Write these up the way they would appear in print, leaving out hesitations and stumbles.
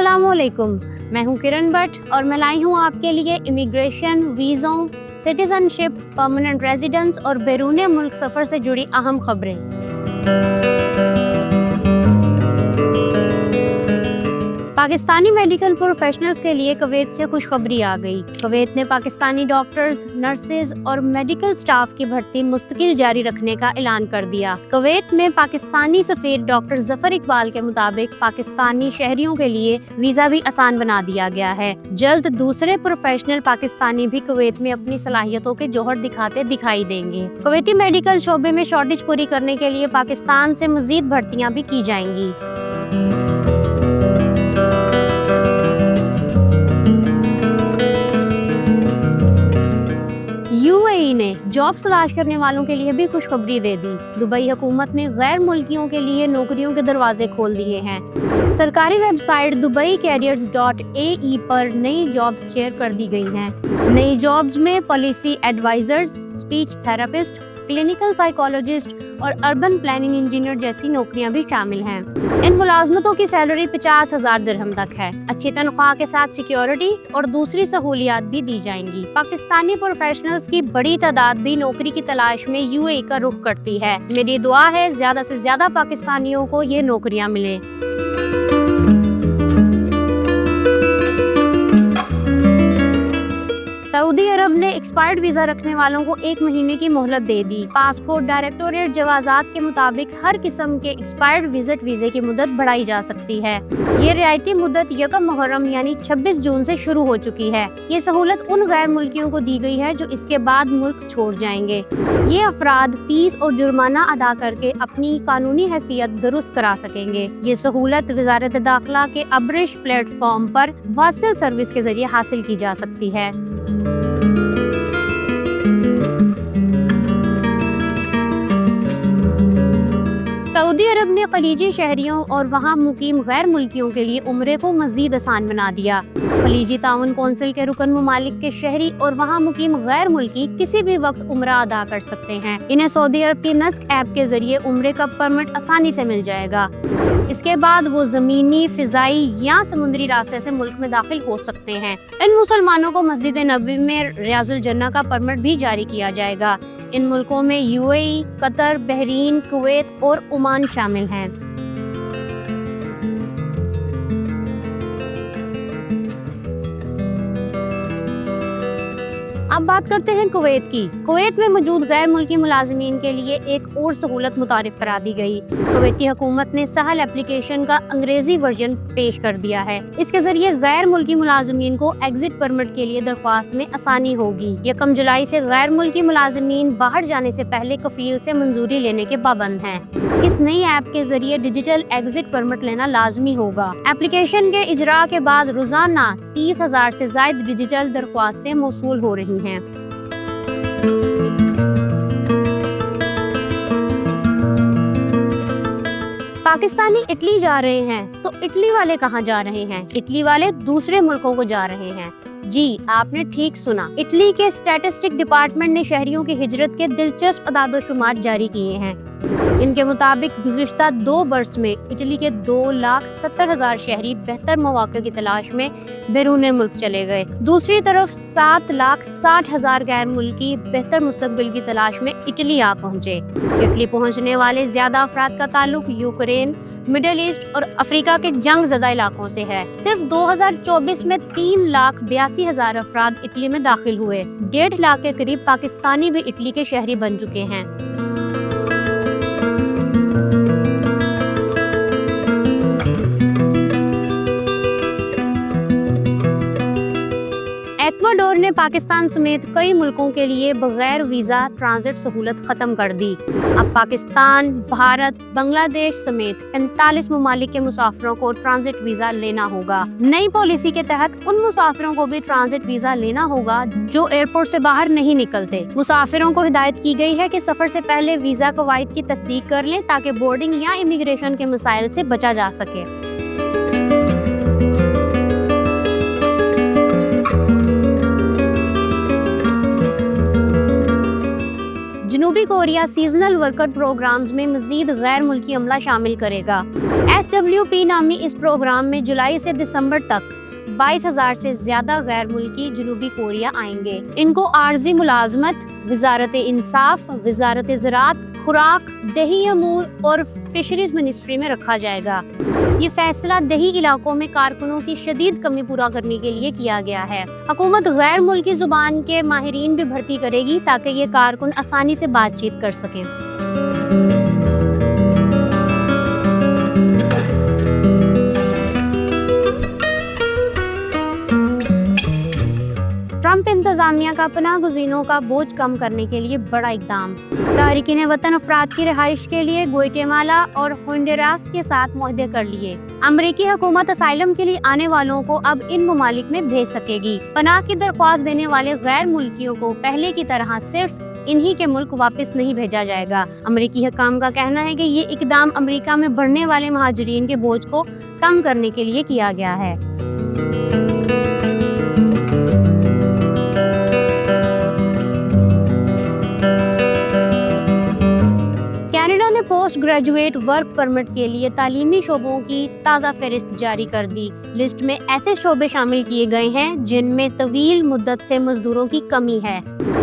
अस्सलाम वालेकुम, मैं हूं किरण भट्ट और मैं लाई हूं आपके लिए इमिग्रेशन, वीज़ों, सिटीजनशिप, परमानेंट रेजिडेंस और बैरून मुल्क सफ़र से जुड़ी अहम खबरें। पाकिस्तानी मेडिकल प्रोफेशनल्स के लिए कुवैत से खुशखबरी आ गई। कुवैत ने पाकिस्तानी डॉक्टर्स, नर्सेज और मेडिकल स्टाफ की भर्ती मुस्तकिल जारी रखने का ऐलान कर दिया। कुवैत में पाकिस्तानी सफीर डॉक्टर जफर इकबाल के मुताबिक पाकिस्तानी शहरियों के लिए वीजा भी आसान बना दिया गया है। जल्द दूसरे प्रोफेशनल पाकिस्तानी भी कुवैत में अपनी सलाहियतों के जौहर दिखाते दिखाई देंगे। कुवैती मेडिकल शोबे में शॉर्टेज पूरी करने के लिए पाकिस्तान से मजीद भर्तियां भी की जाएंगी। यूएई ने जॉब्स तलाश करने वालों के लिए भी खुशखबरी दे दी। दुबई हुकूमत ने गैर मुल्कियों के लिए नौकरियों के दरवाजे खोल दिए हैं। सरकारी वेबसाइट dubai-careers.ae पर नई जॉब्स शेयर कर दी गई हैं। नई जॉब्स में policy advisers, speech therapist, clinical psychologist और अर्बन प्लानिंग इंजीनियर जैसी नौकरियां भी शामिल हैं। इन मुलाजमतों की सैलरी 50,000 दिरहम तक है। अच्छी तनख्वाह के साथ सिक्योरिटी और दूसरी सहूलियात भी दी जाएंगी। पाकिस्तानी प्रोफेशनल्स की बड़ी तादाद भी नौकरी की तलाश में यूएई का रुख करती है। मेरी दुआ है ज्यादा से ज्यादा पाकिस्तानियों को ये नौकरियां मिले। सऊदी अरब ने एक्सपायर्ड वीजा रखने वालों को 1 महीने की मोहलत दे दी। पासपोर्ट डायरेक्टोरेट जवाजात के मुताबिक हर किस्म के एक्सपायर्ड विजिट वीजे की मुद्दत बढ़ाई जा सकती है। ये रियायती मुद्दत 1 मुहर्रम यानी 26 जून से शुरू हो चुकी है। ये सहूलत उन गैर मुल्कियों को दी गई है जो इसके बाद मुल्क छोड़ जाएंगे। ये अफराद फीस और जुर्माना अदा करके अपनी कानूनी हैसियत दुरुस्त करा सकेंगे। ये सहूलत वजारत दाखिला के अब्रिश प्लेटफॉर्म पर वासिल सर्विस के जरिए हासिल की जा सकती है। सऊदी अरब ने खलीजी शहरियों और वहां मुकीम गैर मुल्कियों के लिए उम्रे को मजीद आसान बना दिया। खलीजी ताउन कौंसिल के रुकन ममालिक के शहरी और वहां मुकीम गैर मुल्की किसी भी वक्त उम्रा अदा कर सकते हैं। इन्हें सऊदी अरब की नस्क ऐप के जरिए उम्रे का परमिट आसानी से मिल जाएगा। इसके बाद वो जमीनी, फिजाई या समुद्री रास्ते से मुल्क में दाखिल हो सकते हैं। इन मुसलमानों को मस्जिद नबवी में रियाजुल जन्नह का परमिट भी जारी किया जाएगा। इन मुल्कों में यूएई, कतर, बहरीन, कुवैत और ओमान शामिल हैं। अब बात करते हैं कुवैत की। कुवैत में मौजूद गैर मुल्की मुलाजिमीन के लिए एक और सहूलत मुतारिफ करा दी गई। कुवैती हुकूमत ने सहल एप्लीकेशन का अंग्रेजी वर्जन पेश कर दिया है। इसके जरिए गैर मुल्की मुलाजिमीन को एग्जिट परमिट के लिए दरख्वास्त में आसानी होगी। 1 जुलाई से गैर मुल्की मुलाजिमीन बाहर जाने से पहले कफील से मंजूरी लेने के पाबंद हैं। इस नई ऐप के जरिए डिजिटल एग्जिट परमिट लेना लाजमी होगा। एप्लीकेशन के इजरा के बाद रोजाना 30,000 से ज्यादा डिजिटल दरख्वास्तें मौसूल हो रही हैं। पाकिस्तानी इटली जा रहे हैं तो इटली वाले कहाँ जा रहे हैं? इटली वाले दूसरे मुल्कों को जा रहे हैं। जी, आपने ठीक सुना। इटली के स्टैटिस्टिक डिपार्टमेंट ने शहरियों की हिजरत के दिलचस्प अदाद-ओ-शुमार जारी किए हैं। इनके मुताबिक गुज़िश्ता 2 बरस में इटली के 2,70,000 शहरी बेहतर मौक़े की तलाश में बैरून मुल्क चले गए। दूसरी तरफ 7,60,000 गैर मुल्की बेहतर मुस्तकबिल की तलाश में इटली आ पहुँचे। इटली पहुँचने वाले ज़्यादा अफराद का ताल्लुक यूक्रेन, मिडल ईस्ट और अफ्रीका के जंग ज़दा इलाकों से है। सिर्फ 2024 में 3,82,000 अफराद इटली में दाखिल हुए। 1.5 लाख के करीब पाकिस्तानी भी इटली के शहरी बन चुके हैं। इक्वाडोर ने पाकिस्तान समेत कई मुल्कों के लिए बगैर वीज़ा ट्रांजिट सहूलत ख़त्म कर दी। अब पाकिस्तान, भारत, बांग्लादेश समेत 45 ममालिक के मुसाफिरों को ट्रांजिट वीज़ा लेना होगा। नई पॉलिसी के तहत उन मुसाफिरों को भी ट्रांजिट वीज़ा लेना होगा जो एयरपोर्ट से बाहर नहीं निकलते। मुसाफिरों को हिदायत की गई है कि सफ़र से पहले वीज़ा कवायद की तस्दीक कर लें ताकि बोर्डिंग या इमिग्रेशन के मसाइल से बचा जा सके। جنوبی کوریا سیزنل ورکر پروگرامز میں مزید غیر ملکی عملہ شامل کرے گا۔ SWP نامی اس پروگرام میں جولائی سے دسمبر تک 22,000 سے زیادہ غیر ملکی جنوبی کوریا آئیں گے۔ ان کو عارضی ملازمت، وزارت انصاف، وزارت زراعت، خوراک، دیہی امور اور فشریز منسٹری میں رکھا جائے گا۔ یہ فیصلہ دیہی علاقوں میں کارکنوں کی شدید کمی پورا کرنے کے لیے کیا گیا ہے۔ حکومت غیر ملکی زبان کے ماہرین بھی بھرتی کرے گی تاکہ یہ کارکن آسانی سے بات چیت کر سکیں۔ ٹرمپ انتظامیہ کا پناہ گزینوں کا بوجھ کم کرنے کے لیے بڑا اقدام۔ تارکین وطن افراد کی رہائش کے لیے گوئٹیمالا اور ہونڈوراس کے ساتھ معاہدے کر لیے۔ امریکی حکومت اسائلم کے لیے آنے والوں کو اب ان ممالک میں بھیج سکے گی۔ پناہ کی درخواست دینے والے غیر ملکیوں کو پہلے کی طرح صرف انہی کے ملک واپس نہیں بھیجا جائے گا۔ امریکی حکام کا کہنا ہے کہ یہ اقدام امریکہ میں بڑھنے والے مہاجرین کے بوجھ کو کم کرنے کے لیے کیا گیا ہے۔ کینیڈا نے پوسٹ گریجویٹ ورک پرمٹ کے لیے تعلیمی شعبوں کی تازہ فہرست جاری کر دی۔ لسٹ میں ایسے شعبے شامل کیے گئے ہیں جن میں طویل مدت سے مزدوروں کی کمی ہے۔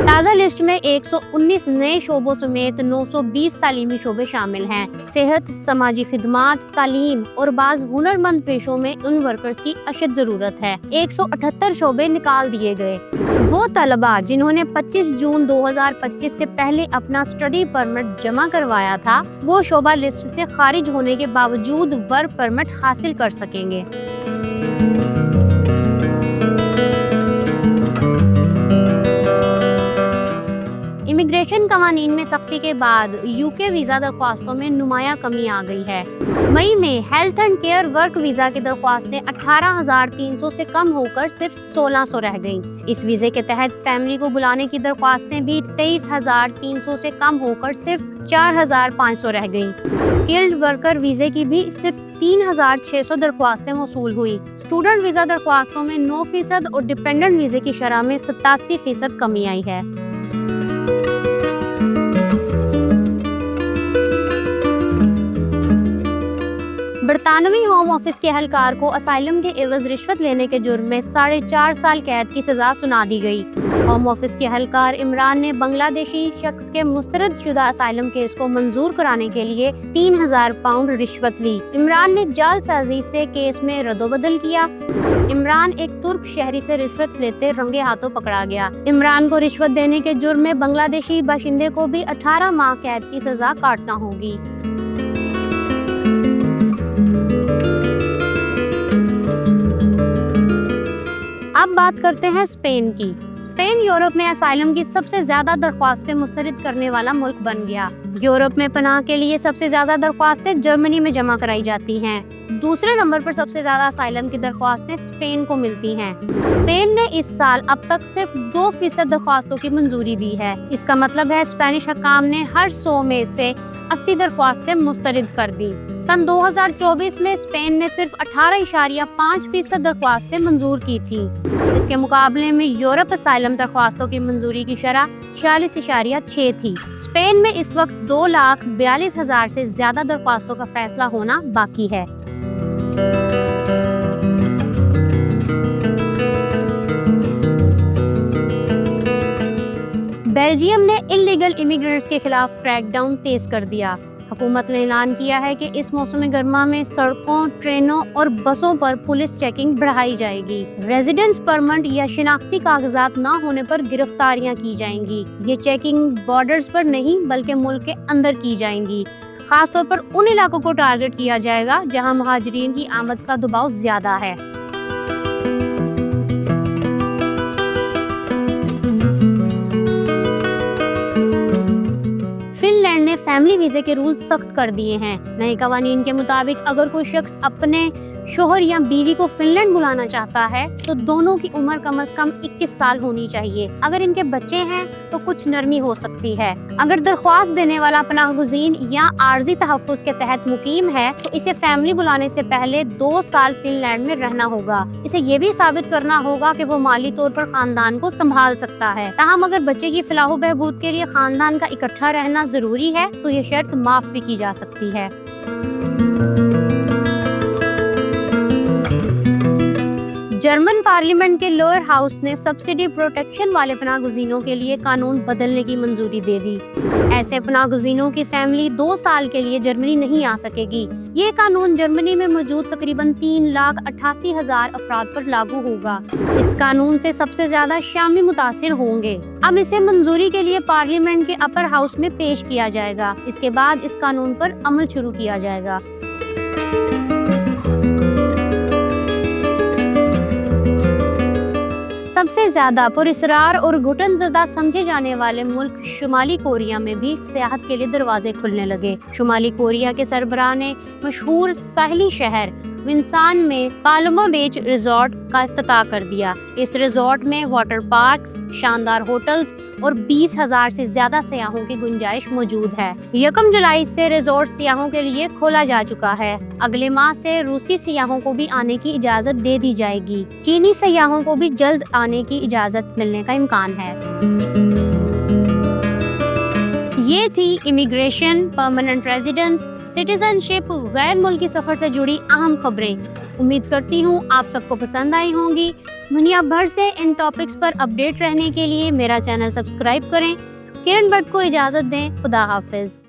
تازہ لسٹ میں 119 نئے شعبوں سمیت 920 تعلیمی شعبے شامل ہیں۔ صحت، سماجی خدمات، تعلیم اور بعض ہنرمند پیشوں میں ان ورکرز کی اشد ضرورت ہے۔ 178 شعبے نکال دیے گئے۔ وہ طلباء جنہوں نے 25 جون 2025 سے پہلے اپنا اسٹڈی پرمٹ جمع کروایا تھا، وہ شعبہ لسٹ سے خارج ہونے کے باوجود ورک پرمٹ حاصل کر سکیں گے۔ امیگریشن قوانین میں سختی کے بعد UK ویزا درخواستوں میں نمایاں کمی آ گئی ہے۔ مئی میں health and care work visa کی درخواستیں 18,300 سے کم ہو کر صرف 1,600 رہ گئیں۔ اس ویزے کے تحت فیملی کو بلانے کی درخواستیں بھی 23,300 سے کم ہو کر صرف 4,500 رہ گئیں۔ اسکلڈ ورکر ویزے کی بھی صرف 3,600 درخواستیں موصول ہوئی۔ اسٹوڈنٹ ویزا درخواستوں میں 9% اور ڈیپینڈنٹ ویزے کی شرح میں 87% کمی آئی ہے۔ برطانوی ہوم آفس کے اہلکار کو اسائلم کے عوض رشوت لینے کے جرم میں 4.5 سال قید کی سزا سنا دی گئی۔ ہوم آفس کے اہلکار عمران نے بنگلہ دیشی شخص کے مسترد شدہ اسائلم کیس کو منظور کرانے کے لیے 3,000 پاؤنڈ رشوت لی۔ عمران نے جعل سازی سے کیس میں رد و بدل کیا۔ عمران ایک ترک شہری سے رشوت لیتے رنگے ہاتھوں پکڑا گیا۔ عمران کو رشوت دینے کے جرم میں بنگلہ دیشی باشندے کو بھی 18 ماہ قید کی سزا کاٹنا ہوگی۔ اب بات کرتے ہیں اسپین کی۔ اسپین یورپ میں اسائلم کی سب سے زیادہ درخواستیں مسترد کرنے والا ملک بن گیا۔ یورپ میں پناہ کے لیے سب سے زیادہ درخواستیں جرمنی میں جمع کرائی جاتی ہیں۔ دوسرے نمبر پر سب سے زیادہ اسائلم کی درخواستیں اسپین کو ملتی ہیں۔ اسپین نے اس سال اب تک صرف 2% درخواستوں کی منظوری دی ہے۔ اس کا مطلب ہے اسپینش حکام نے ہر 100 میں سے 80 درخواستیں مسترد کر دی۔ سن 2024 میں اسپین نے صرف 18.5% درخواستیں منظور کی تھیں۔ اس کے مقابلے میں یورپ اسائلم درخواستوں کی منظوری کی شرح 46.6 تھی۔ اسپین میں اس وقت 2,42,000 سے زیادہ درخواستوں کا فیصلہ ہونا باقی ہے۔ بیلجیم نے انلیگل امیگرنٹس کے خلاف کریک ڈاؤن تیز کر دیا۔ حکومت نے اعلان کیا ہے کہ اس موسم گرما میں سڑکوں، ٹرینوں اور بسوں پر پولیس چیکنگ بڑھائی جائے گی۔ ریزیڈنس پرمٹ یا شناختی کاغذات نہ ہونے پر گرفتاریاں کی جائیں گی۔ یہ چیکنگ بارڈرز پر نہیں بلکہ ملک کے اندر کی جائیں گی۔ خاص طور پر ان علاقوں کو ٹارگٹ کیا جائے گا جہاں مہاجرین کی آمد کا دباؤ زیادہ ہے۔ فن لینڈ نے फैमिली वीजे के रूल सख्त कर दिए हैं। नए कवानीन के मुताबिक अगर कोई शख्स अपने शोहर या बीवी को फिनलैंड बुलाना चाहता है तो दोनों की उम्र कम से कम 21 साल होनी चाहिए। अगर इनके बच्चे हैं तो कुछ नरमी हो सकती है। अगर दरख्वास्त देने वाला पनाहगुज़ीन या आर्जी तहफ़्फ़ुज़ के तहत मुकीम है तो इसे फैमिली बुलाने से पहले 2 साल फिनलैंड में रहना होगा। इसे ये भी साबित करना होगा कि वो माली तौर पर खानदान को संभाल सकता है। ताहम अगर बच्चे की फलाह व बहबूद के लिए खानदान का इकट्ठा रहना जरूरी है तो ये शर्त माफ भी की जा सकती है। जर्मन पार्लियामेंट के लोअर हाउस ने सब्सिडी प्रोटेक्शन वाले पनाहगुज़ीनों के लिए कानून बदलने की मंजूरी दे दी। ऐसे पनाहगुज़ीनों की फैमिली 2 साल के लिए जर्मनी नहीं आ सकेगी। ये कानून जर्मनी में मौजूद तकरीबन 3,88,000 अफराद पर लागू होगा। इस कानून से सबसे ज्यादा शामी मुतासिर होंगे। अब इसे मंजूरी के लिए पार्लियामेंट के अपर हाउस में पेश किया जाएगा। इसके बाद इस कानून पर अमल शुरू किया जाएगा। सबसे ज्यादा पुरस्कार और घुटनज़दा समझे जाने वाले मुल्क शुमाली कोरिया में भी सियाहत के लिए दरवाजे खुलने लगे। शुमाली कोरिया के सरबराह ने मशहूर साहिली शहर विंसान में पालोमा बीच रिजॉर्ट का इफ्तिताह कर दिया। इस रिजॉर्ट में वाटर पार्क्स, शानदार होटल्स और 20,000 से ज्यादा सयाहों की गुंजाइश मौजूद है। 1 जुलाई से रिजॉर्ट सयाहों के लिए खोला जा चुका है। अगले माह से रूसी सयाहों को भी आने की इजाजत दे दी जाएगी। चीनी सयाहों को भी जल्द आने की इजाजत मिलने का इम्कान है। ये थी इमिग्रेशन, परमानेंट रेजिडेंस, सिटीजनशिप, गैर मुल्की सफर से जुड़ी अहम खबरें। उम्मीद करती हूँ आप सबको पसंद आई होंगी। दुनिया भर से इन टॉपिक्स पर अपडेट रहने के लिए मेरा चैनल सब्सक्राइब करें। किरण भट्ट को इजाजत दें। खुदा हाफिज।